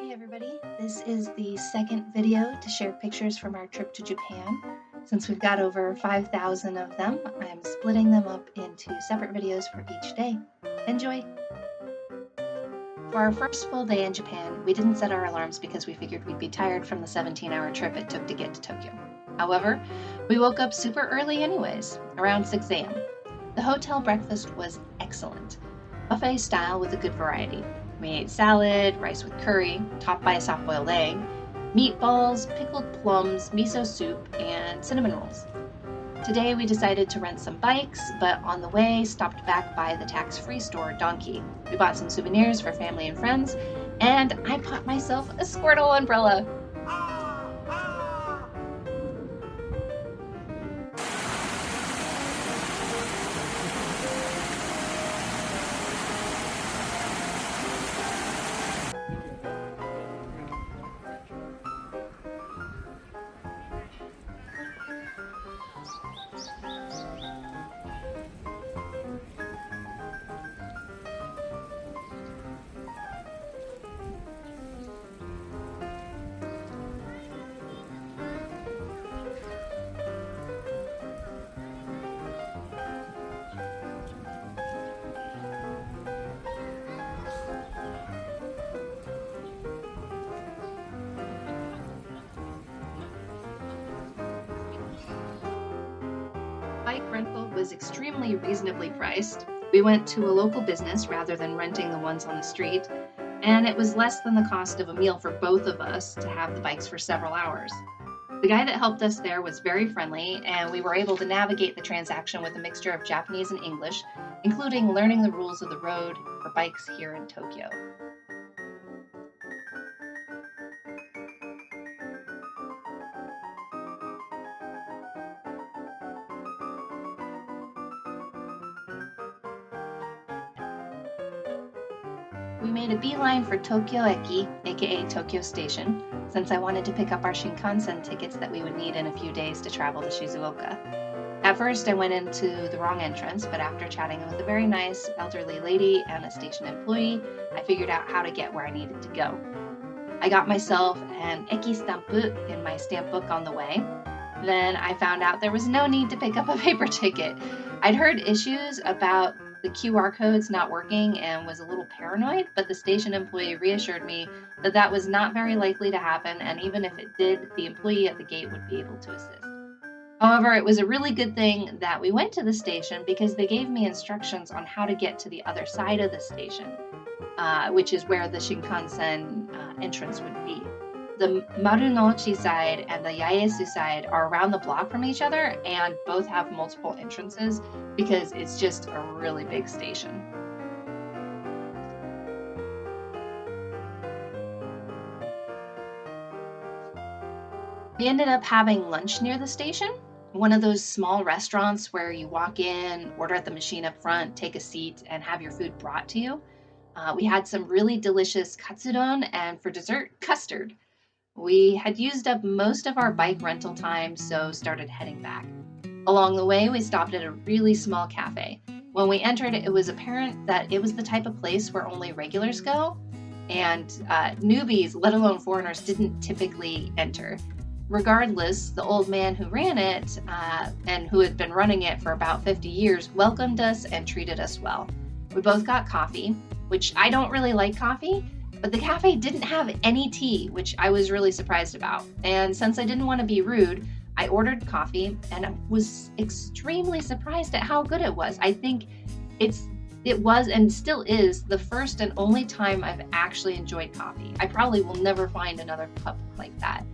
Hey everybody, this is the second video to share pictures from our trip to Japan. Since we've got over 5,000 of them, I'm splitting them up into separate videos for each day. Enjoy! For our first full day in Japan, we didn't set our alarms because we figured we'd be tired from the 17-hour trip it took to get to Tokyo. However, we woke up super early anyways, around 6 a.m. The hotel breakfast was excellent, buffet style with a good variety. We ate salad, rice with curry, topped by a soft-boiled egg, meatballs, pickled plums, miso soup, and cinnamon rolls. Today we decided to rent some bikes, but on the way stopped back by the tax-free store Donkey. We bought some souvenirs for family and friends, and I bought myself a Squirtle umbrella. Bike rental was extremely reasonably priced. We went to a local business rather than renting the ones on the street, and it was less than the cost of a meal for both of us to have the bikes for several hours. The guy that helped us there was very friendly, and we were able to navigate the transaction with a mixture of Japanese and English, including learning the rules of the road for bikes here in Tokyo. We made a beeline for Tokyo Eki, aka Tokyo Station, since I wanted to pick up our Shinkansen tickets that we would need in a few days to travel to Shizuoka. At first, I went into the wrong entrance, but after chatting with a very nice elderly lady and a station employee, I figured out how to get where I needed to go. I got myself an Eki stampu in my stamp book on the way. Then I found out there was no need to pick up a paper ticket. I'd heard issues about the QR codes not working and was a little paranoid, but the station employee reassured me that that was not very likely to happen, and even if it did, the employee at the gate would be able to assist. However, it was a really good thing that we went to the station because they gave me instructions on how to get to the other side of the station, which is where the Shinkansen entrance would be. The Marunouchi side and the Yaesu side are around the block from each other, and both have multiple entrances because it's just a really big station. We ended up having lunch near the station, one of those small restaurants where you walk in, order at the machine up front, take a seat, and have your food brought to you. We had some really delicious katsudon and for dessert, custard. We had used up most of our bike rental time, so started heading back. Along the way, we stopped at a really small cafe. When we entered, it was apparent that it was the type of place where only regulars go, and newbies, let alone foreigners, didn't typically enter. Regardless, the old man who ran it, and who had been running it for about 50 years, welcomed us and treated us well. We both got coffee, which I don't really like coffee, but the cafe didn't have any tea, which I was really surprised about. And since I didn't want to be rude, I ordered coffee and I was extremely surprised at how good it was. I think it was and still is the first and only time I've actually enjoyed coffee. I probably will never find another cup like that.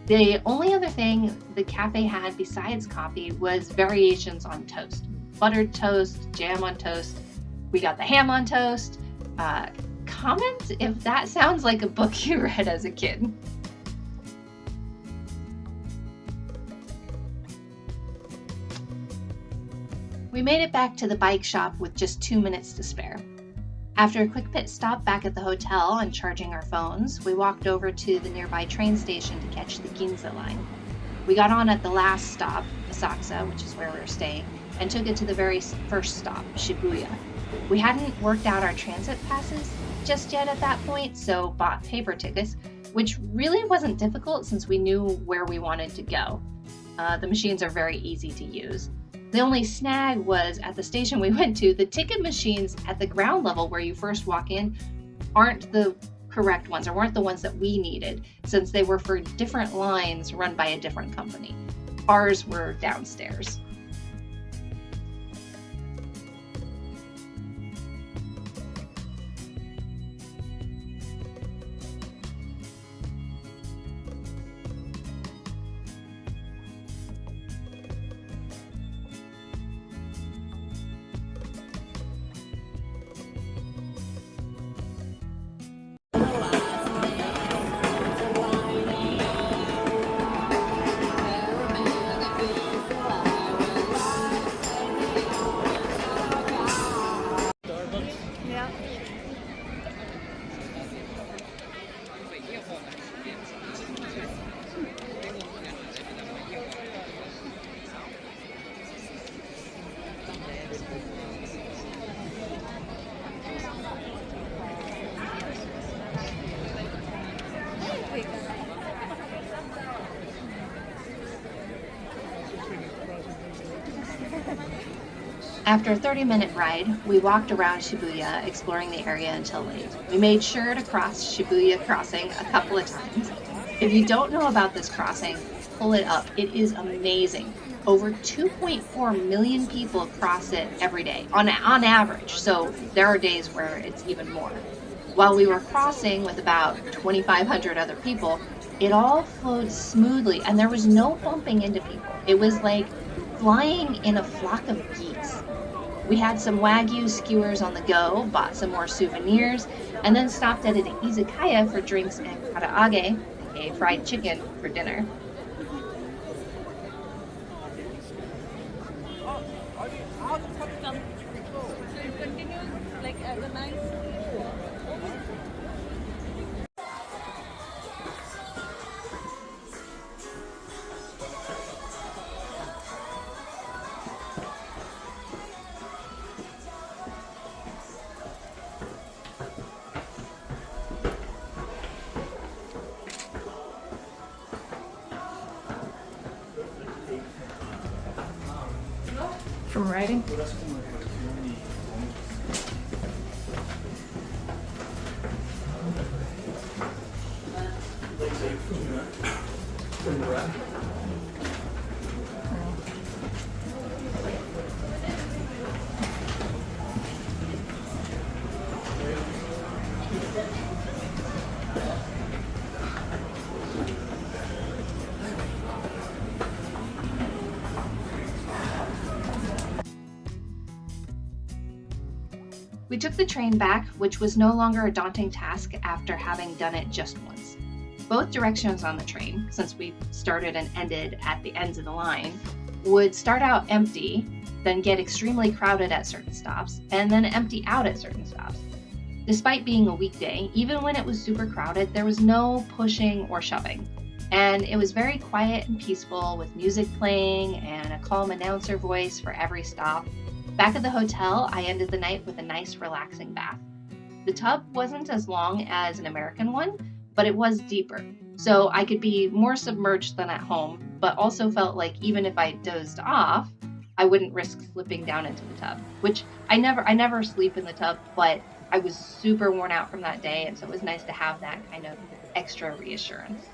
The only other thing the cafe had besides coffee was variations on toast. Buttered toast, jam on toast. We got the ham on toast. Comment if that sounds like a book you read as a kid. We made it back to the bike shop with just 2 minutes to spare. After a quick pit stop back at the hotel and charging our phones, we walked over to the nearby train station to catch the Ginza line. We got on at the last stop, Asakusa, which is where we were staying, and took it to the very first stop, Shibuya. We hadn't worked out our transit passes, just yet at that point, so bought paper tickets, which really wasn't difficult since we knew where we wanted to go. The machines are very easy to use. The only snag was at the station we went to, the ticket machines at the ground level where you first walk in aren't the correct ones, or weren't the ones that we needed, since they were for different lines run by a different company. Ours were downstairs. Yeah. After a 30-minute ride, we walked around Shibuya, exploring the area until late. We made sure to cross Shibuya Crossing a couple of times. If you don't know about this crossing, pull it up. It is amazing. Over 2.4 million people cross it every day, on average, so there are days where it's even more. While we were crossing with about 2,500 other people, it all flowed smoothly and there was no bumping into people. It was like flying in a flock of geese. We had some Wagyu skewers on the go, bought some more souvenirs, and then stopped at an izakaya for drinks and karaage, aka fried chicken, for dinner. So it continues like as a nice. From writing? We took the train back, which was no longer a daunting task after having done it just once. Both directions on the train, since we started and ended at the ends of the line, would start out empty, then get extremely crowded at certain stops, and then empty out at certain stops. Despite being a weekday, even when it was super crowded, there was no pushing or shoving. And it was very quiet and peaceful, with music playing and a calm announcer voice for every stop. Back at the hotel, I ended the night with a nice, relaxing bath. The tub wasn't as long as an American one, but it was deeper, so I could be more submerged than at home, but also felt like even if I dozed off, I wouldn't risk slipping down into the tub, which I never sleep in the tub, but I was super worn out from that day, and so it was nice to have that kind of extra reassurance.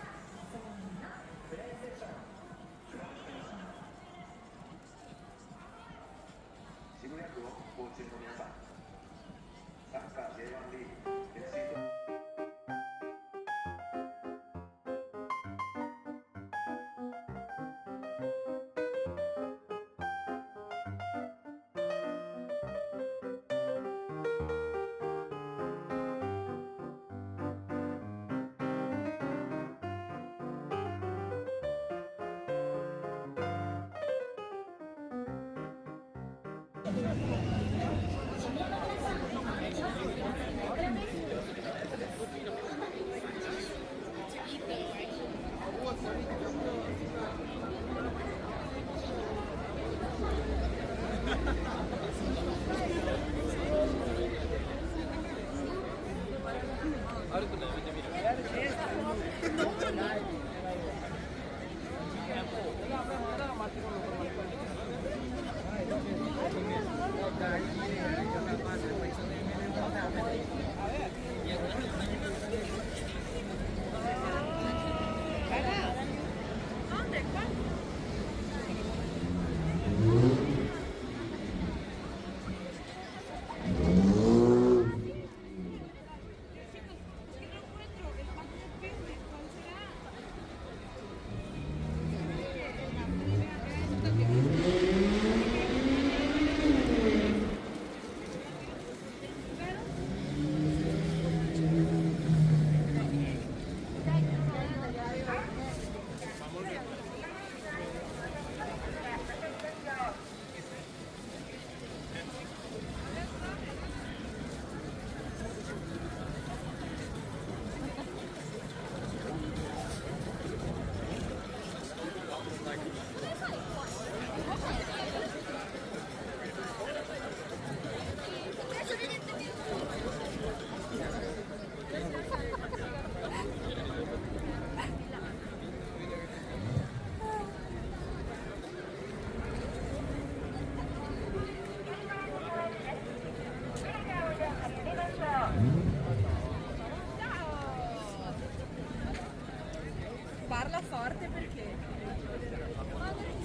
Parla forte perché?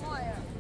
Muoia.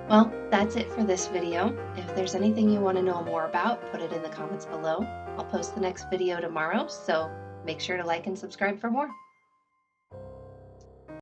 Well, that's it for this video. If there's anything you want to know more about, put it in the comments below. I'll post the next video tomorrow, so make sure to like and subscribe for more.